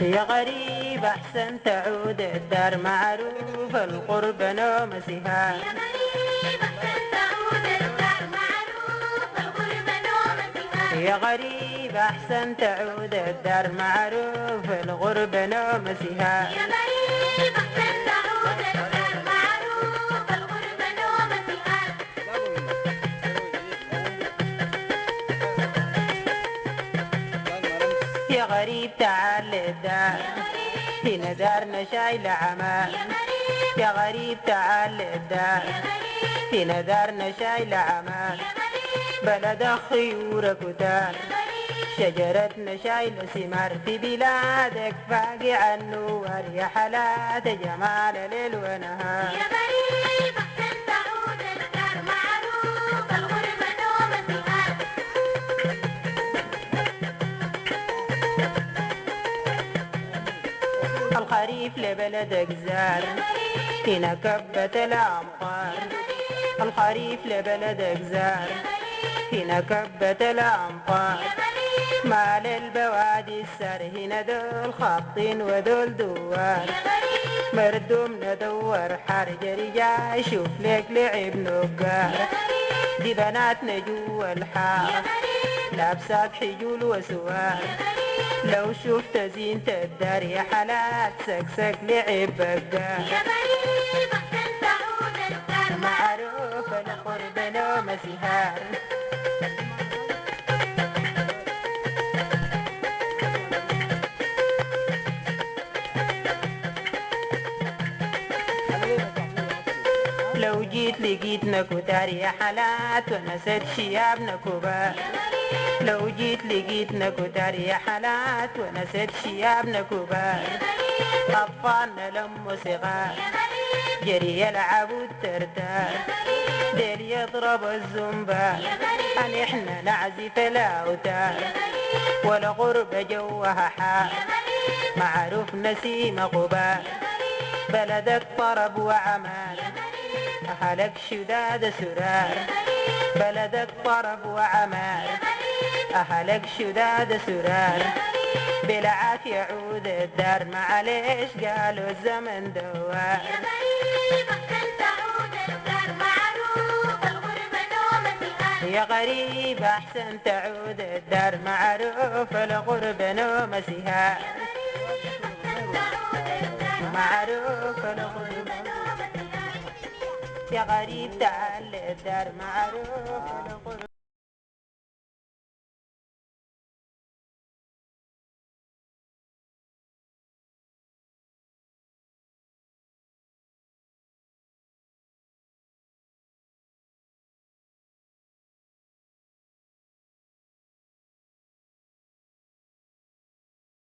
يا غريب أحسن تعود الدار معروف القرب نوم سهام. يا غريب أحسن تعود الدار معروف الغربة نوم سهام. يا غريب أحسن تعود الدار معروف الغرب نوم سهام. يا غريب أحسن تعود الدار معروف الغربة نوم سهام. يا غريب تعال الدار هنا دارنا شايلة عمال. يا غريب تعال الدار هنا دارنا شايلة عمال. بلد خيور كتار شجرتنا شايلة ثمار في بلادك فاقع النور يا حالات جمال ليل ونهار. يا غريب أحسن تعود الدار معروف الغربة نوم سهام. الخريف لبلدك زار هنا كبت الأمطار. الخريف لبلدك زار هنا كبت الأمطار. مال البوادي السر هنا دول خاطين ودول دوار. مردوم ندور حرج رجال شوف لك لعب نقار. دي بناتنا جوا الحارة لابسات حجول وسوار. لو شفت زينة الدار يا حالات سكسك لعب بقار. يا غريب أحسن تعود الدار معروف القرب نوم سهار. لو جيت لقيتنا كتار يا حالات ونسيت شيابنا كبار. لو جيت لقيتنا كتار يا حالات ونسيت شيابنا كبار. أطفالنا لموا صغار جري يلعبوا الترتار. ديل يضربوا الزنبار أن إحنا نعزف الأوتار. ولا غربة جوها حار معروف نسيم غبار. بلدك طرب وعمال أهلك شداد سرار. بلدك طرب وعمال أهلك شداد سرار. بالعافية عود الدار معليش قالوا الزمن دوار. يا غريب أحسن تعود الدار معروف الغربة نوم سهام. يا غريب أحسن تعود الدار معروف الغرب نوم سهام. معروف الغرب يا غريب تعال الدار معروف الغرب.